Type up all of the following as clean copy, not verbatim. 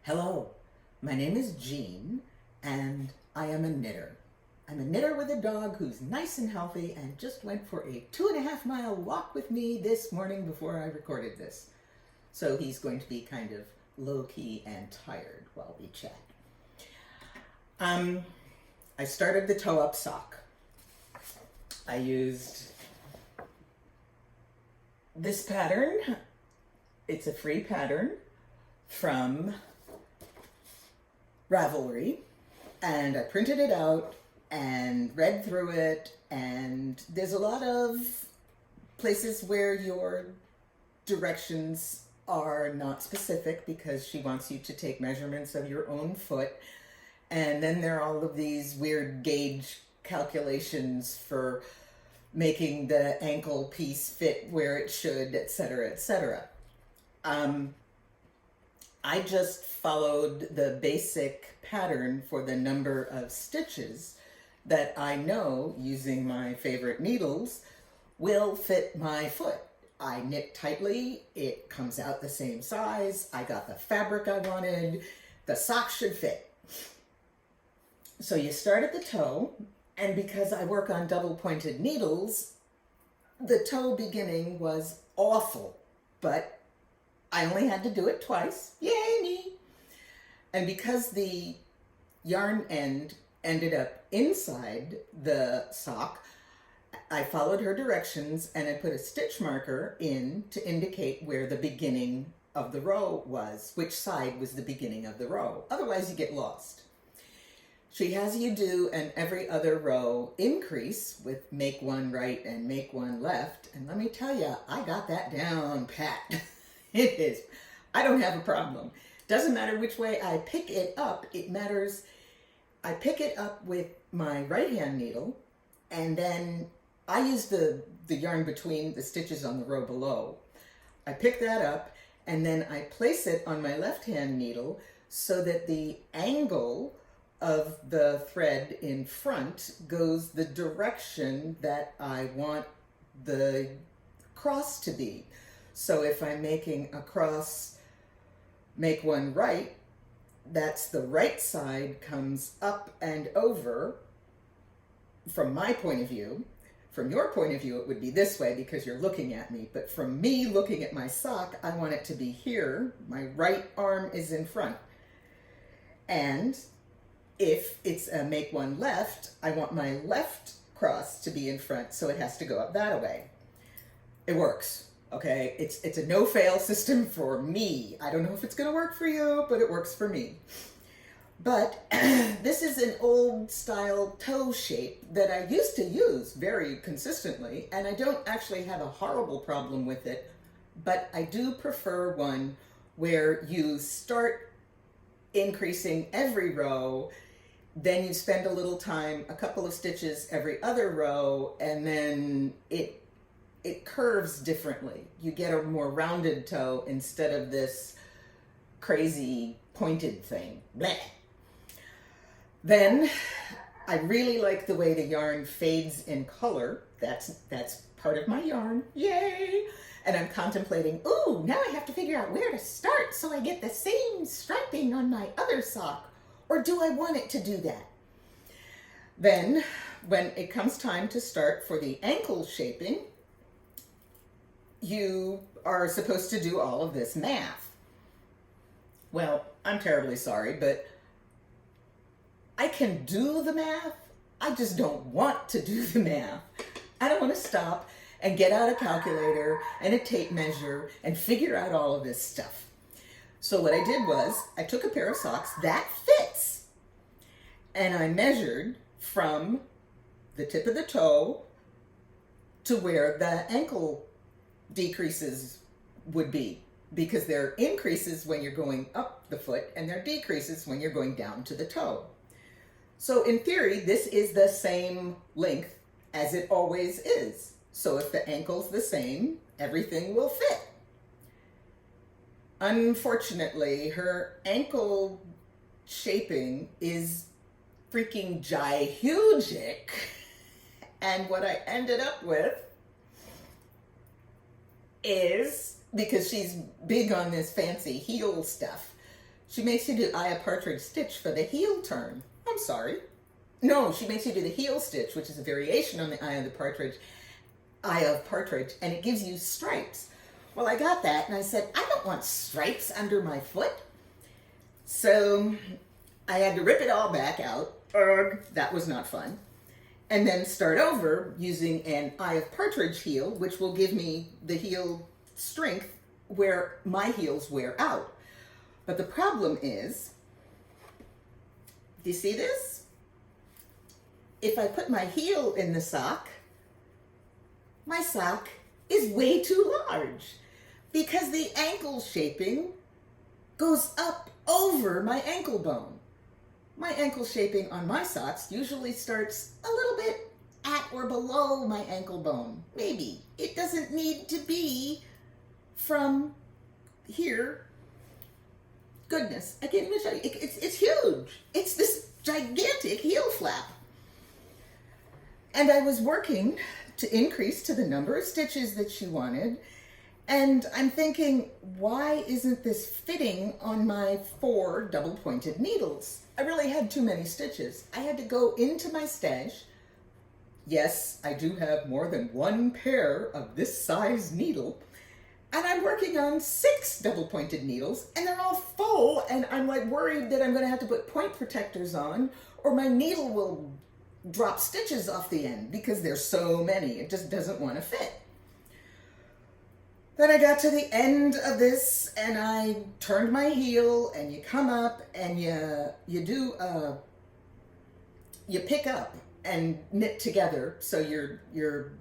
Hello, my name is Jean, and I am a knitter. I'm a knitter with a dog who's nice and healthy and just went for a 2.5 mile walk with me this morning before I recorded this. So he's going to be kind of low-key and tired while we chat. I started the toe-up sock. I used this pattern. It's a free pattern from Ravelry, and I printed it out and read through it, and there's a lot of places where your directions are not specific because she wants you to take measurements of your own foot, and then there are all of these weird gauge calculations for making the ankle piece fit where it should, etc., etc. I just followed the basic pattern for the number of stitches that I know, using my favorite needles, will fit my foot. I knit tightly, it comes out the same size, I got the fabric I wanted, the sock should fit. So you start at the toe, and because I work on double pointed needles, the toe beginning was awful, but I only had to do it twice. Yay me! And because the yarn end ended up inside the sock, I followed her directions and I put a stitch marker in to indicate where the beginning of the row was, which side was the beginning of the row. Otherwise you get lost. She has you do an every other row increase with make one right and make one left. And let me tell you, I got that down pat. It is. I don't have a problem. Doesn't matter which way I pick it up. It matters. I pick it up with my right hand needle, and then I use the yarn between the stitches on the row below. I pick that up, and then I place it on my left hand needle so that the angle of the thread in front goes the direction that I want the cross to be. So if I'm making a cross, make one right, that's the right side comes up and over from my point of view. From your point of view, it would be this way because you're looking at me. But from me looking at my sock, I want it to be here. My right arm is in front. And if it's a make one left, I want my left cross to be in front, so it has to go up that way. It works. Okay, it's a no-fail system for me. I don't know if it's going to work for you, but it works for me. But this is an old-style toe shape that I used to use very consistently, and I don't actually have a horrible problem with it, but I do prefer one where you start increasing every row, then you spend a little time, a couple of stitches every other row, and then it curves differently. You get a more rounded toe instead of this crazy pointed thing. Blech. Then I really like the way the yarn fades in color. That's part of my yarn. Yay! And I'm contemplating, ooh, now I have to figure out where to start so I get the same striping on my other sock. Or do I want it to do that? Then when it comes time to start for the ankle shaping, you are supposed to do all of this math. Well, I'm terribly sorry, but I can do the math. I just don't want to do the math. I don't want to stop and get out a calculator and a tape measure and figure out all of this stuff. So what I did was I took a pair of socks that fits, and I measured from the tip of the toe to where the ankle decreases would be, because there are increases when you're going up the foot and there are decreases when you're going down to the toe. So in theory, this is the same length as it always is. So if the ankle's the same, everything will fit. Unfortunately, her ankle shaping is freaking jihugic, and what I ended up with is, because she's big on this fancy heel stuff, She makes you do eye of partridge stitch for the heel turn. I'm sorry. No, she makes you do the heel stitch, which is a variation on the eye of partridge, and it gives you stripes. Well, I got that, and I said, I don't want stripes under my foot. So I had to rip it all back out. That was not fun. And then start over using an eye of partridge heel, which will give me the heel strength where my heels wear out. But the problem is, do you see this? If I put my heel in the sock, my sock is way too large because the ankle shaping goes up over my ankle bone. My ankle shaping on my socks usually starts a little bit at or below my ankle bone. Maybe. It doesn't need to be from here. Goodness, I can't even show you. It's huge. It's this gigantic heel flap. And I was working to increase to the number of stitches that she wanted. And I'm thinking, why isn't this fitting on my 4 double-pointed needles? I really had too many stitches. I had to go into my stash. Yes, I do have more than one pair of this size needle. And I'm working on 6 double-pointed needles, and they're all full, and I'm like worried that I'm going to have to put point protectors on, or my needle will drop stitches off the end because there's so many. It just doesn't want to fit. Then I got to the end of this, and I turned my heel, and you come up, and you pick up and knit together, so you're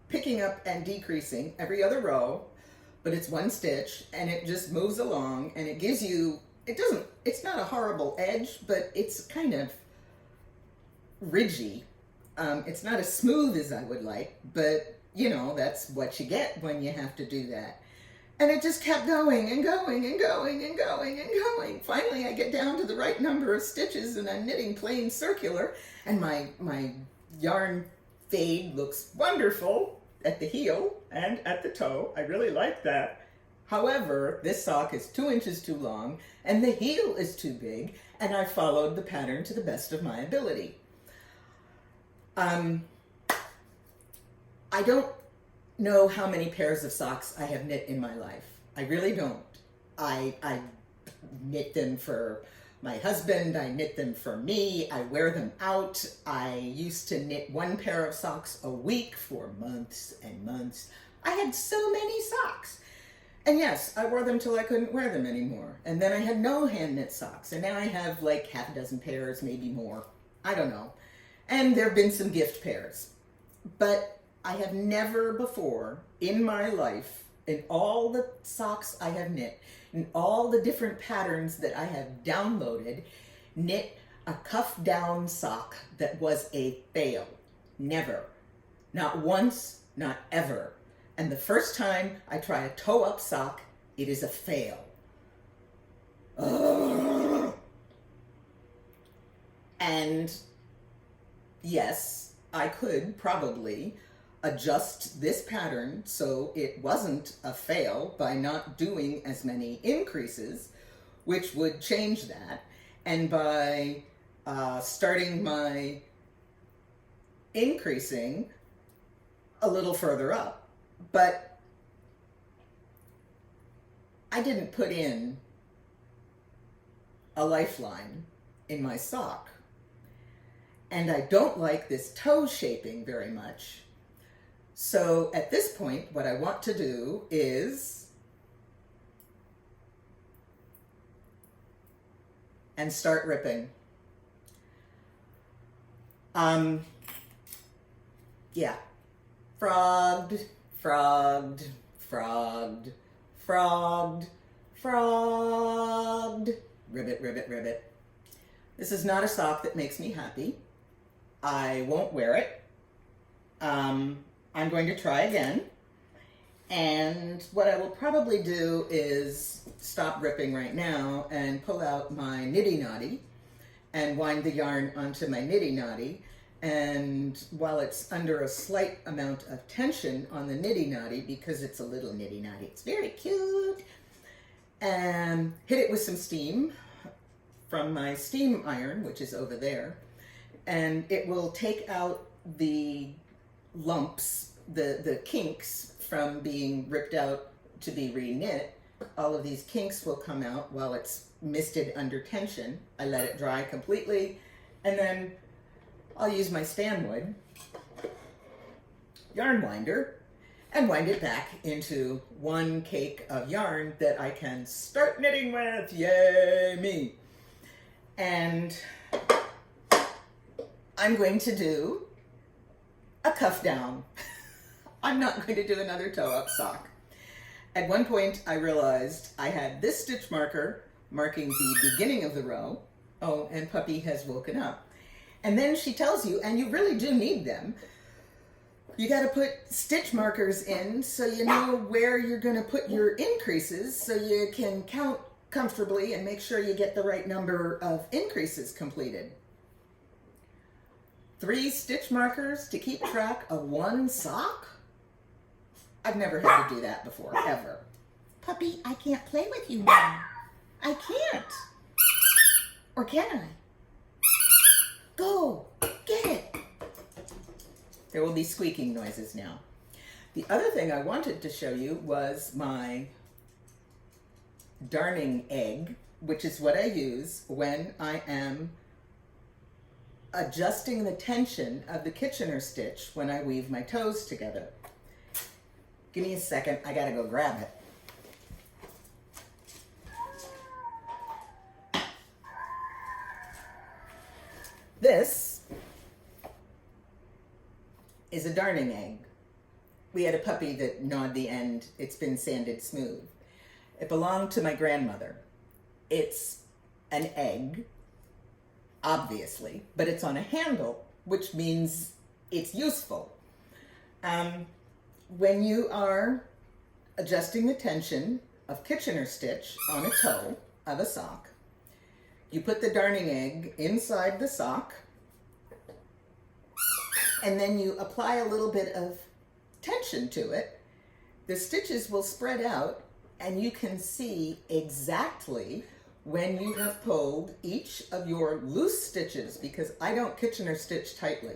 picking up and decreasing every other row, but it's one stitch, and it just moves along, and it gives you, it's not a horrible edge, but it's kind of ridgy. It's not as smooth as I would like, but you know, that's what you get when you have to do that. And it just kept going and going and going and going and going. Finally, I get down to the right number of stitches, and I'm knitting plain circular, and my yarn fade looks wonderful at the heel and at the toe. I really like that. However, this sock is 2 inches too long, and the heel is too big, and I followed the pattern to the best of my ability. I don't know how many pairs of socks I have knit in my life. I really don't. I knit them for my husband, I knit them for me, I wear them out. I used to knit 1 pair of socks a week for months and months. I had so many socks. And yes, I wore them till I couldn't wear them anymore. And then I had no hand knit socks. And now I have like half a dozen pairs, maybe more. I don't know. And there have been some gift pairs. But I have never before in my life, in all the socks I have knit, in all the different patterns that I have downloaded, knit a cuff down sock that was a fail. Never. Not once, not ever. And the first time I try a toe up sock, it is a fail. Ugh. And yes, I could probably adjust this pattern so it wasn't a fail by not doing as many increases, which would change that, and by starting my increasing a little further up. But I didn't put in a lifeline in my sock, and I don't like this toe shaping very much. So at this point, what I want to do is, and start ripping. Yeah. Frogged, frogged, frogged, frogged, frogged. Ribbit, ribbit, ribbit. This is not a sock that makes me happy. I won't wear it. I'm going to try again, and what I will probably do is stop ripping right now and pull out my niddy noddy and wind the yarn onto my niddy noddy, and while it's under a slight amount of tension on the niddy noddy, because it's a little niddy noddy, it's very cute, and hit it with some steam from my steam iron, which is over there, and it will take out the lumps, the kinks from being ripped out to be re-knit. All of these kinks will come out while it's misted under tension. I let it dry completely, and then I'll use my Stanwood yarn winder and wind it back into one cake of yarn that I can start knitting with. Yay me! And I'm going to do a cuff down. I'm not going to do another toe-up sock. At one point I realized I had this stitch marker marking the beginning of the row. Oh, and Puppy has woken up. And then she tells you, and you really do need them, you got to put stitch markers in so you know where you're going to put your increases so you can count comfortably and make sure you get the right number of increases completed. 3 stitch markers to keep track of one sock? I've never had to do that before, ever. Puppy, I can't play with you now. I can't. Or can I? Go, get it. There will be squeaking noises now. The other thing I wanted to show you was my darning egg, which is what I use when I am adjusting the tension of the Kitchener stitch when I weave my toes together. Give me a second, I gotta go grab it. This is a darning egg. We had a puppy that gnawed the end. It's been sanded smooth. It belonged to my grandmother. It's an egg, obviously, but it's on a handle, which means it's useful. When you are adjusting the tension of Kitchener stitch on a toe of a sock, you put the darning egg inside the sock, and then you apply a little bit of tension to it. The stitches will spread out, and you can see exactly when you have pulled each of your loose stitches, because I don't Kitchener stitch tightly.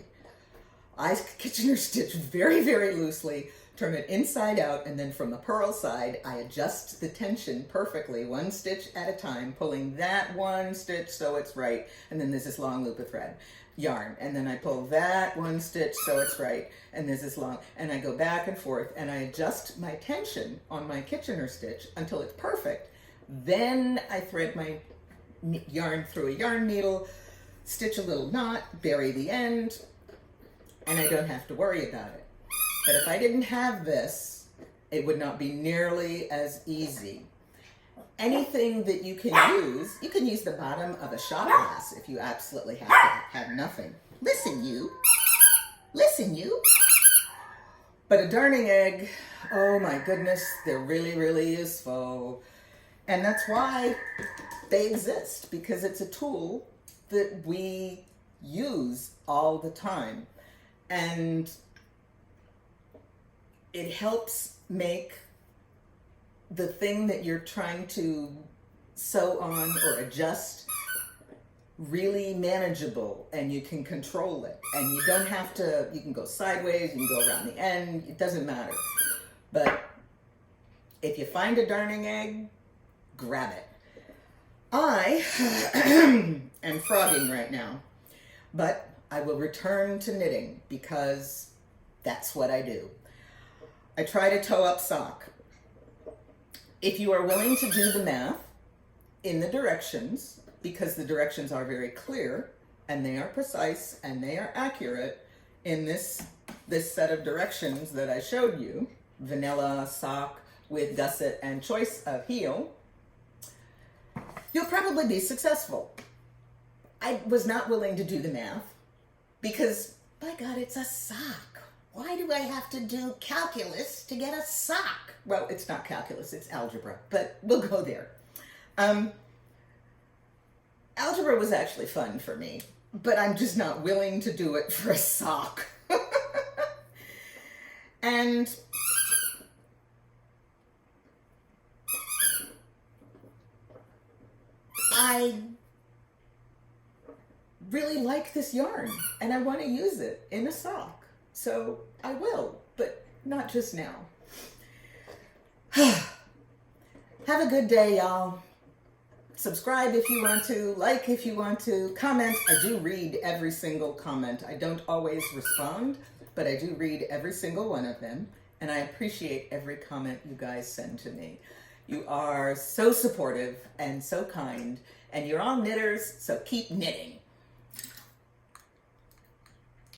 I Kitchener stitch very, very loosely, turn it inside out, and then from the purl side, I adjust the tension perfectly, one stitch at a time, pulling that one stitch so it's right, and then there's this long loop of thread, yarn, and then I pull that one stitch so it's right, and there's this long, and I go back and forth, and I adjust my tension on my Kitchener stitch until it's perfect. Then I thread my yarn through a yarn needle, stitch a little knot, bury the end, and I don't have to worry about it. But if I didn't have this, it would not be nearly as easy. Anything that you can use the bottom of a shot glass if you absolutely have to have nothing. Listen, you. Listen, you. But a darning egg, oh my goodness, they're really, really useful. And that's why they exist, because it's a tool that we use all the time. And it helps make the thing that you're trying to sew on or adjust really manageable, and you can control it. And you don't have to, you can go sideways, you can go around the end, it doesn't matter. But if you find a darning egg, grab it. I am frogging right now, but I will return to knitting because that's what I do. I try to toe up sock. If you are willing to do the math in the directions, because the directions are very clear and they are precise and they are accurate in this set of directions that I showed you, vanilla sock with gusset and choice of heel, you'll probably be successful. I was not willing to do the math because, by God, it's a sock. Why do I have to do calculus to get a sock? Well, it's not calculus, it's algebra, but we'll go there. Algebra was actually fun for me, but I'm just not willing to do it for a sock. And I really like this yarn and I want to use it in a sock. So I will, but not just now. Have a good day, y'all. Subscribe if you want to, like if you want to, comment. I do read every single comment. I don't always respond, but I do read every single one of them. And I appreciate every comment you guys send to me. You are so supportive and so kind, and you're all knitters, so keep knitting.